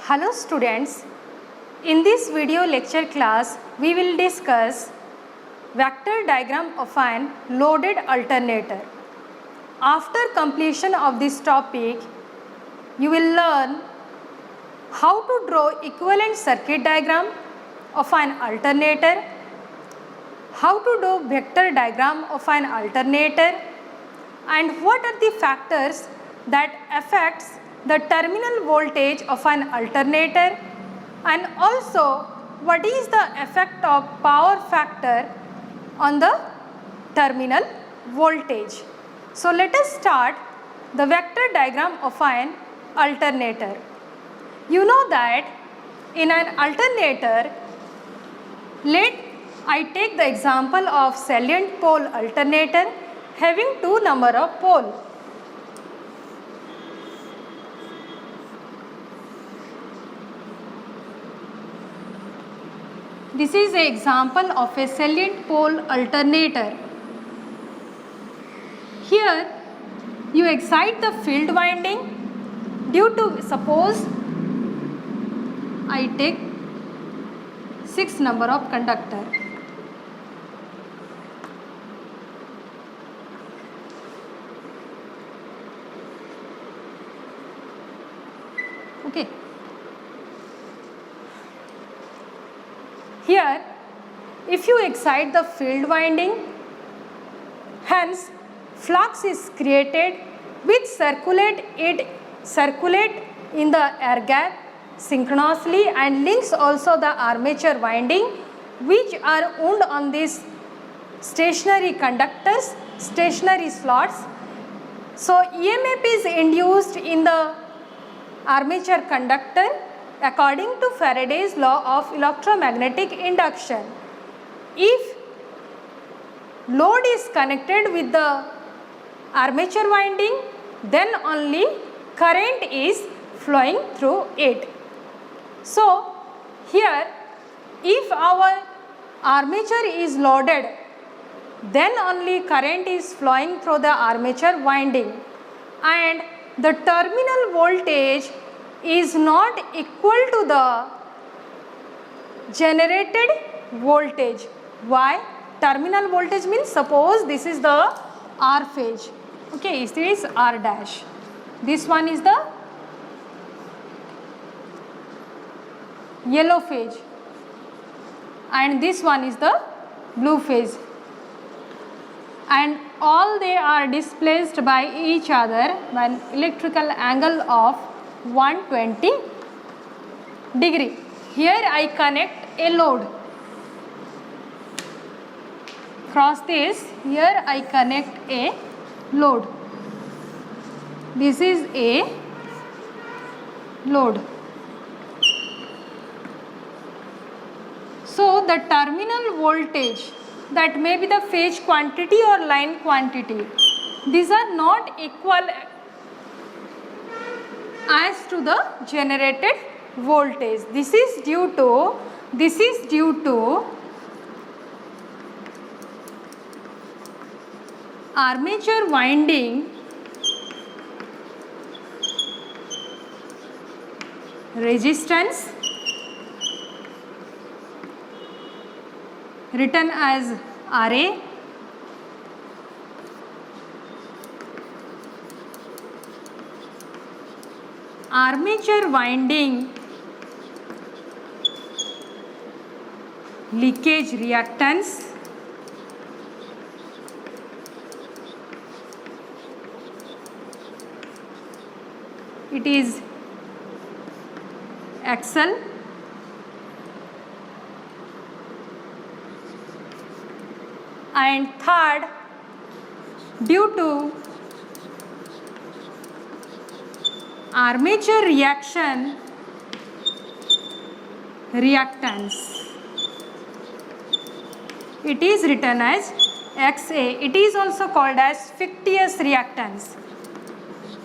Hello students, in this video lecture class we will discuss vector diagram of an loaded alternator. After completion of this topic, you will learn how to draw equivalent circuit diagram of an alternator, how to do vector diagram of an alternator, and what are the factors that affects the terminal voltage of an alternator, and also what is the effect of power factor on the terminal voltage. So let us start the vector diagram of an alternator. You know that in an alternator, let I take the example of salient pole alternator having two number of pole. This is an example of a salient pole alternator. Here you excite the field winding due to, suppose I take 6 number of conductor. Okay. Here, if you excite the field winding, hence flux is created which circulate in the air gap synchronously and links also the armature winding which are wound on these stationary conductors, stationary slots. So EMF is induced in the armature conductor according to Faraday's law of electromagnetic induction. If load is connected with the armature winding, then only current is flowing through it. So here, if our armature is loaded, then only current is flowing through the armature winding, and the terminal voltage is not equal to the generated voltage. Why? Terminal voltage means, suppose this is the R phase. Okay, this is R dash. This one is the yellow phase and this one is the blue phase, and all they are displaced by each other by an electrical angle of 120 degree. Here I connect a load. Cross this, here I connect a load. This is a load. So the terminal voltage, that may be the phase quantity or line quantity, these are not equal as to the generated voltage. This is due to armature winding resistance written as RA, armature winding leakage reactance, it is XL, and third, due to armature reaction reactance, it is written as XA. It is also called as fictitious reactance.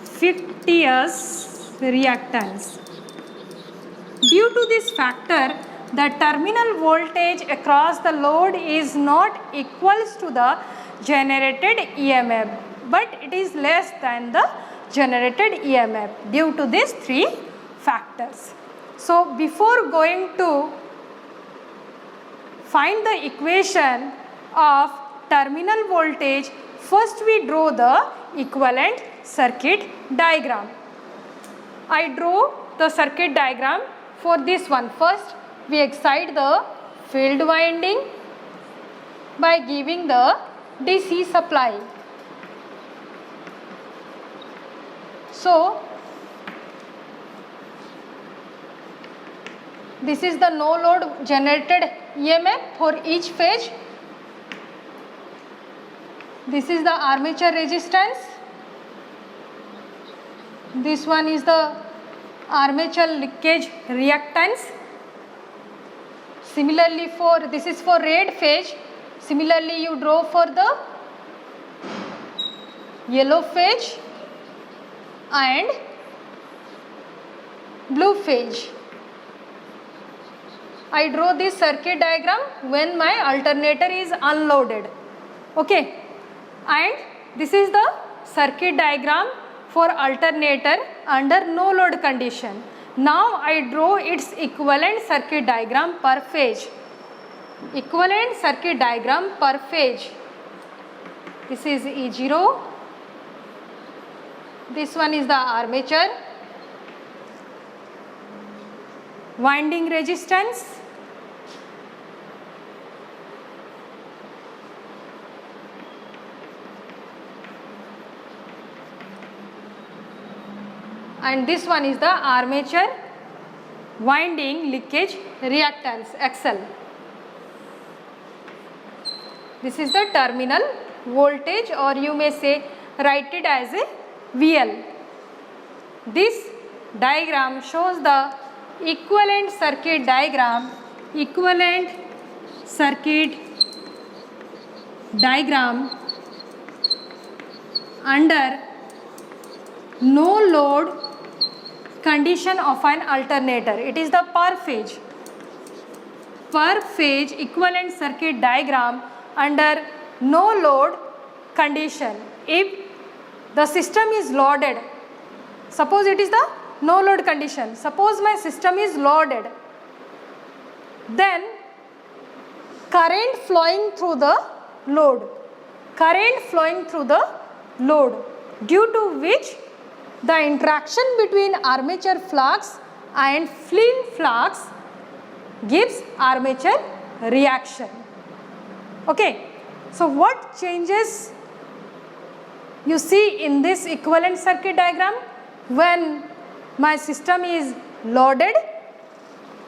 Fictitious reactance. Due to this factor, the terminal voltage across the load is not equals to the generated EMF, but it is less than the generated EMF due to these three factors. So before going to find the equation of terminal voltage, first we draw the equivalent circuit diagram. I draw the circuit diagram for this one. First we excite the field winding by giving the DC supply. So this is the no load generated EMF for each phase. This is the armature resistance. This one is the armature leakage reactance. Similarly, this is for red phase. Similarly, you draw for the yellow phase and blue phase. I draw this circuit diagram when my alternator is unloaded. Okay, and this is the circuit diagram for alternator under no load condition. Now I draw its equivalent circuit diagram per phase. Equivalent circuit diagram per phase. This is E0. This one is the armature. Winding resistance. And this one is the armature winding leakage reactance XL. This is the terminal voltage, or you may say write it as a VL. This diagram shows the equivalent circuit diagram, under no load condition of an alternator. It is the per phase equivalent circuit diagram under no load condition. If the system is loaded, suppose it is the no load condition, suppose my system is loaded, then current flowing through the load, due to which the interaction between armature flux and field flux gives armature reaction. Okay, so what changes you see in this equivalent circuit diagram? When my system is loaded,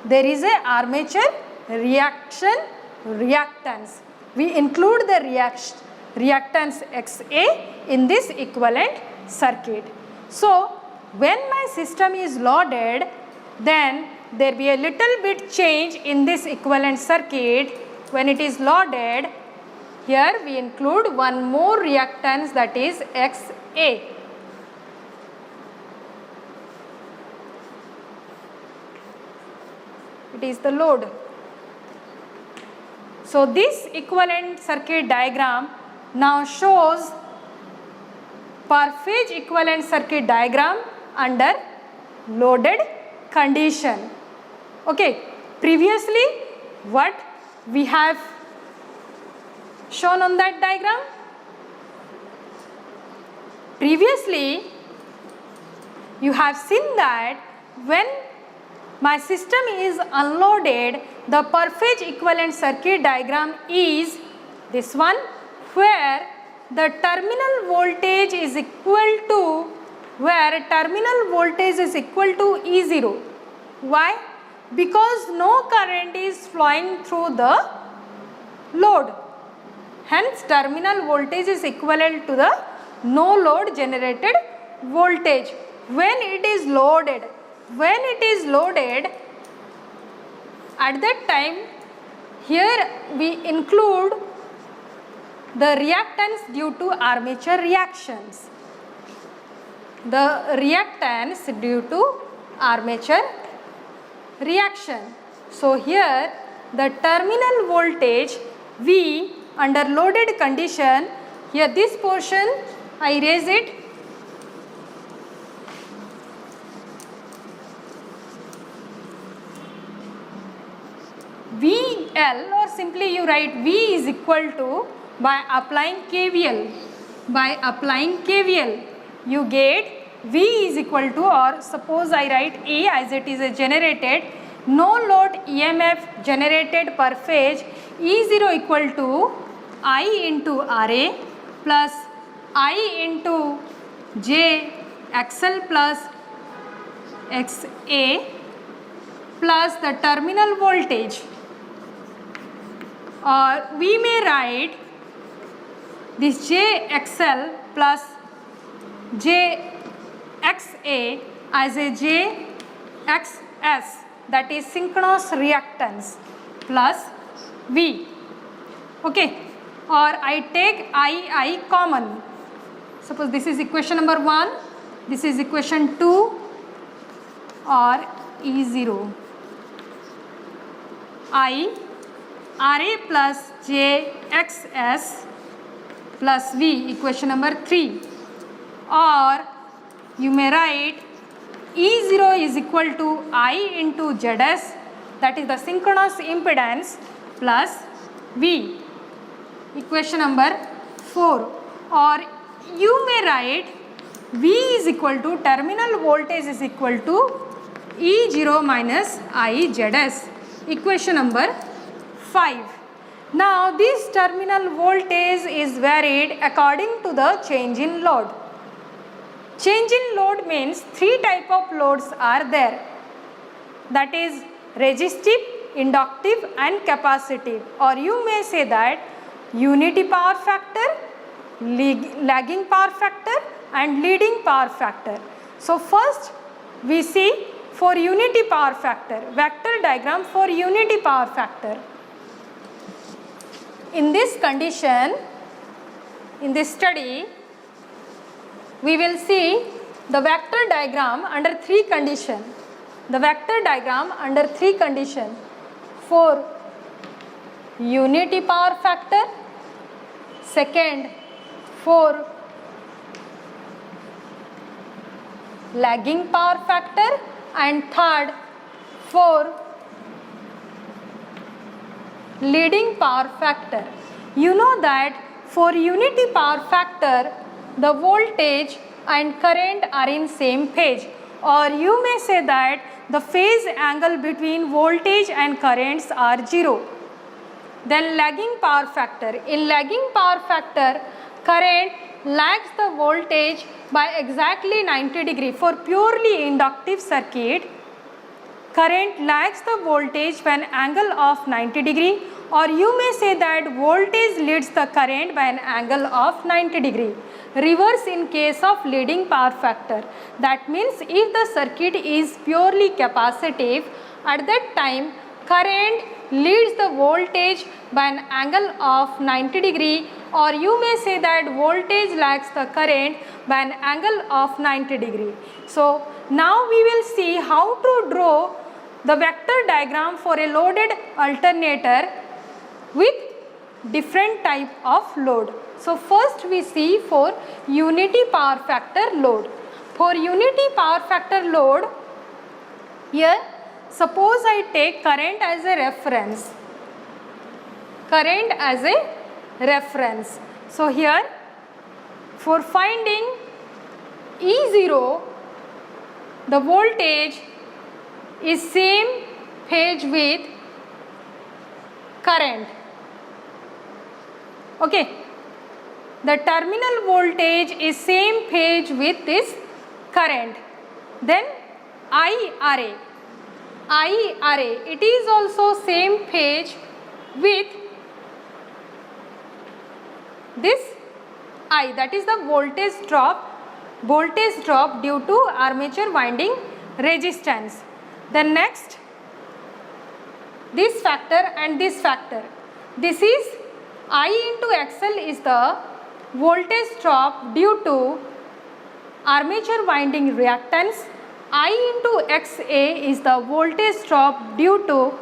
there is a armature reactance. We include the reactance XA in this equivalent circuit. So when my system is loaded, then there be a little bit change in this equivalent circuit. When it is loaded, here we include one more reactance, that is XA. It is the load. So this equivalent circuit diagram now shows per phase equivalent circuit diagram under loaded condition. Okay, previously what we have shown on that diagram? Previously you have seen that when my system is unloaded, the per phase equivalent circuit diagram is this one, where the terminal voltage is equal to E0. Why? Because no current is flowing through the load. Hence terminal voltage is equivalent to the no load generated voltage. When it is loaded, at that time, here we include the reactance due to armature reactions. The reactance due to armature reaction. So here the terminal voltage V under loaded condition, here this portion I erase it. VL, or simply you write V is equal to, by applying KVL, you get V is equal to, or suppose I write E as it is a generated no load EMF generated per phase, E0 equal to I into RA plus I into J XL plus XA plus the terminal voltage, or we may write this JXL plus JXA as a JXS, that is synchronous reactance, plus V. Okay, or I take I common. Suppose this is equation number 1, this is equation 2, or E0 I RA plus JXS plus V, equation number 3, or you may write E0 is equal to I into ZS, that is the synchronous impedance, plus V, equation number 4, or you may write V is equal to terminal voltage is equal to E0 minus I ZS, equation number 5. Now this terminal voltage is varied according to the change in load. Change in load means 3 type of loads are there, that is resistive, inductive and capacitive, or you may say that unity power factor, lagging power factor and leading power factor. So first we see for unity power factor, vector diagram for unity power factor. In this condition, in this study, we will see the vector diagram under 3 conditions. The vector diagram under 3 conditions for unity power factor, second for lagging power factor, and third for leading power factor. You know that for unity power factor, the voltage and current are in same phase, or you may say that the phase angle between voltage and currents are 0. Then lagging power factor. In lagging power factor, current lags the voltage by exactly 90 degree. For purely inductive circuit, current lags the voltage by an angle of 90 degree, or you may say that voltage leads the current by an angle of 90 degree. Reverse in case of leading power factor. That means if the circuit is purely capacitive, at that time current leads the voltage by an angle of 90 degree, or you may say that voltage lags the current by an angle of 90 degree. So now we will see how to draw the vector diagram for a loaded alternator with different type of load. So first we see for unity power factor load. For unity power factor load, here suppose I take current as a reference. Current as a reference. So here for finding E0, the voltage is same phase with current. Okay, the terminal voltage is same phase with this current. Then IRA, it is also same phase with this I, that is the voltage drop due to armature winding resistance. Then next, this factor and this factor. This is I into XL is the voltage drop due to armature winding reactance. I into XA is the voltage drop due to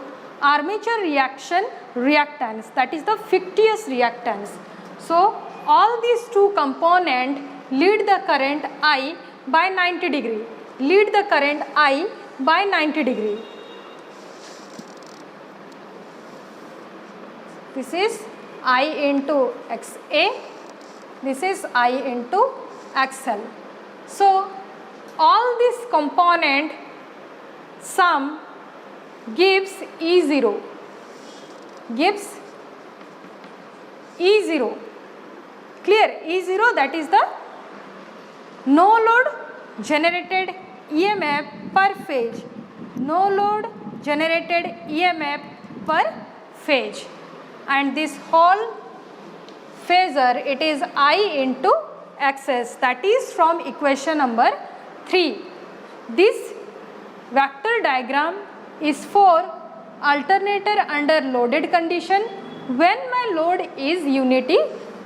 armature reactance, that is the fictitious reactance. So all these two components lead the current I by 90 degree. Lead the current I by 90 degree. This is I into XA, this is I into XL. So all this component sum gives E0, gives E0. Clear? E0, that is the no load generated EMF per phase, no load generated EMF per phase, and this whole phasor, it is I into XS, that is from equation number 3. This vector diagram is for alternator under loaded condition when my load is unity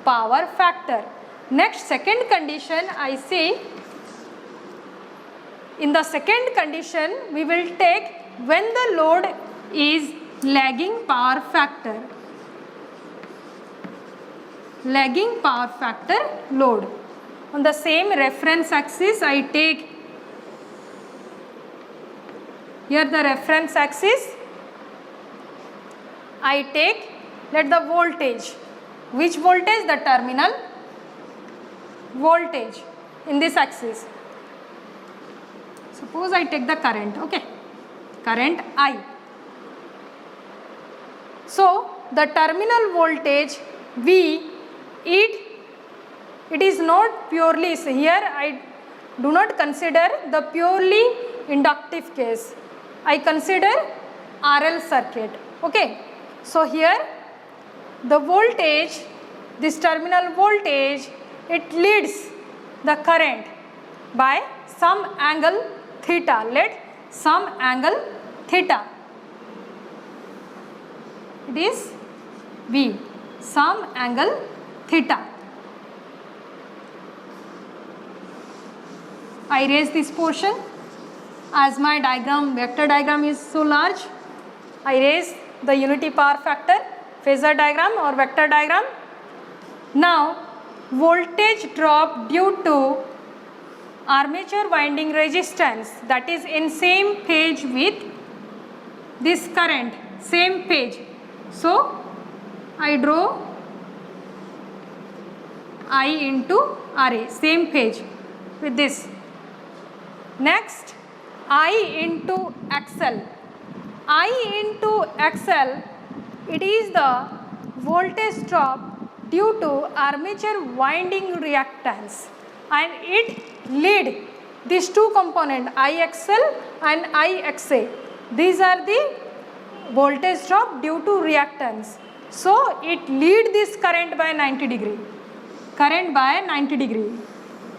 power factor. Next, second condition I see. In the second condition, we will take when the load is lagging power factor. Lagging power factor load. On the same reference axis, I take here the reference axis. I take, let the voltage. Which voltage? The terminal voltage in this axis. Suppose I take the current, okay, current I. So the terminal voltage V, it is not purely, so here I do not consider the purely inductive case. I consider RL circuit, okay. So here the voltage, this terminal voltage, it leads the current by some angle theta. Let some angle theta, it is V, some angle theta. I raise this portion as my diagram, vector diagram is so large. I raise the unity power factor phasor diagram or vector diagram. Now voltage drop due to armature winding resistance, that is in same phase with this current, same phase. So I draw I into RA, same phase with this. Next, I into XL. I into XL, it is the voltage drop due to armature winding reactance, and it lead these two components IXL and IXA. These are the voltage drop due to reactance. So it lead this current by 90 degree. Current by 90 degree.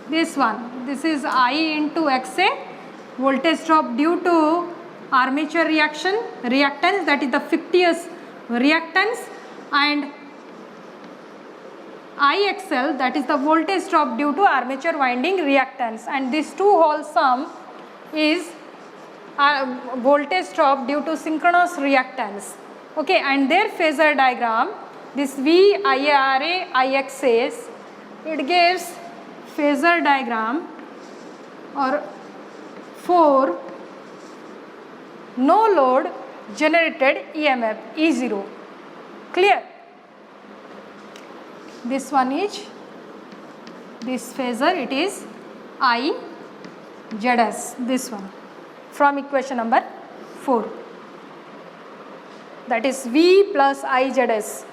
This one, this is I into XA, voltage drop due to armature reactance, that is the fictitious reactance, and IXL, that is the voltage drop due to armature winding reactance, and this two whole sum is voltage drop due to synchronous reactance, okay. And their phasor diagram, this V, IRA, IXA, it gives phasor diagram or for no load generated EMF E0. Clear? This one is, this phasor, it is IZS, this one from equation number 4, that is V plus IZS.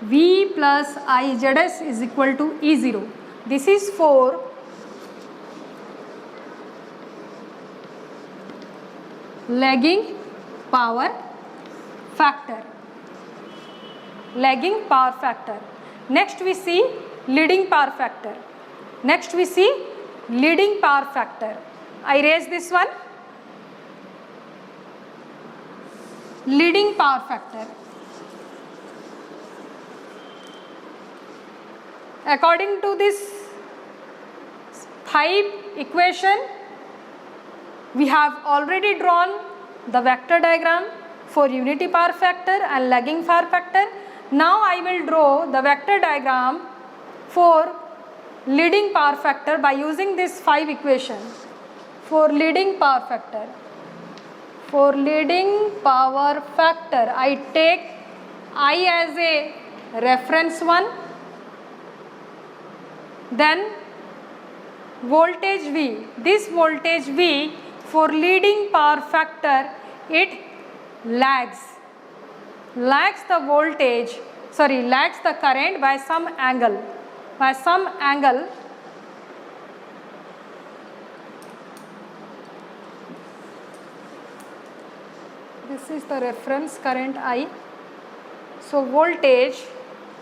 V plus IZS is equal to E0. This is for lagging power factor. Lagging power factor. Next we see leading power factor. Next we see leading power factor. I raise this one. Leading power factor. According to this 5 equation, we have already drawn the vector diagram for unity power factor and lagging power factor. Now I will draw the vector diagram for leading power factor by using this 5 equation. For leading power factor. For leading power factor, I take I as a reference one, then voltage V. This voltage V for leading power factor, it lags the voltage, lags the current by some angle. This is the reference current I. So voltage,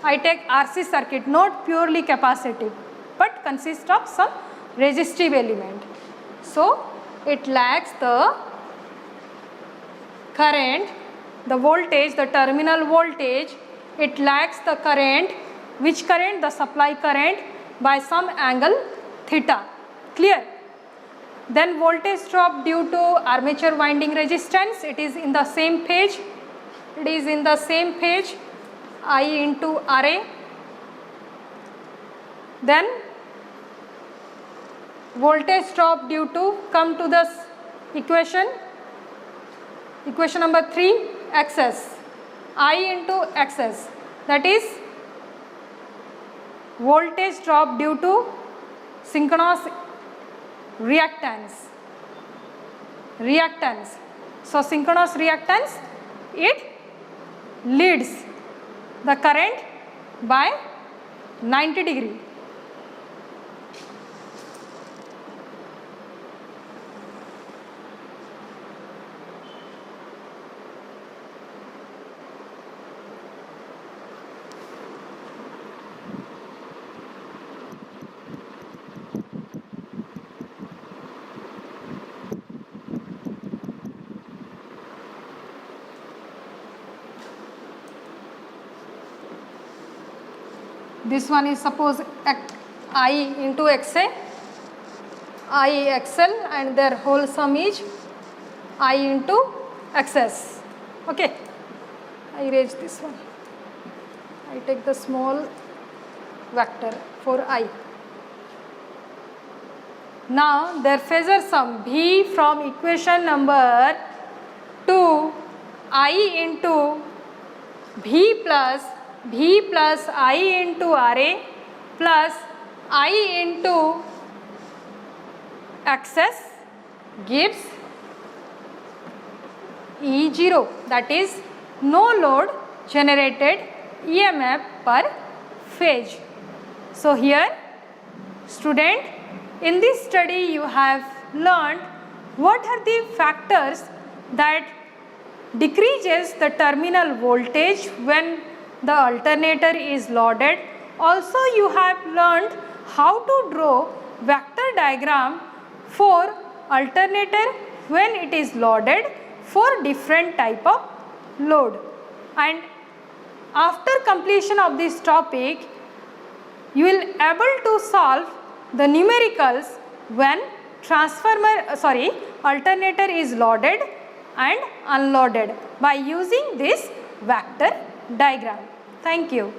I take RC circuit, not purely capacitive, but consists of some resistive element. So it lags the current, the voltage, the terminal voltage, it lags the current. Which current? The supply current by some angle theta. Clear? Then voltage drop due to armature winding resistance, it is in the same page. I into Ra. Then voltage drop due to, come to this equation number 3, Xs. I into Xs, that is voltage drop due to synchronous reactance. So synchronous reactance, it leads the current by 90 degree. This one is suppose I into XA, I XL, and their whole sum is I into XS. Okay, I erase this one. I take the small vector for I. Now their phasor sum V from equation number 2, I into V plus I into Ra plus I into Xs gives E0, that is no load generated EMF per phase. So here student, in this study you have learned what are the factors that decreases the terminal voltage when the alternator is loaded. Also you have learned how to draw vector diagram for alternator when it is loaded for different type of load. And after completion of this topic, you will able to solve the numericals when alternator is loaded and unloaded by using this vector diagram. Thank you.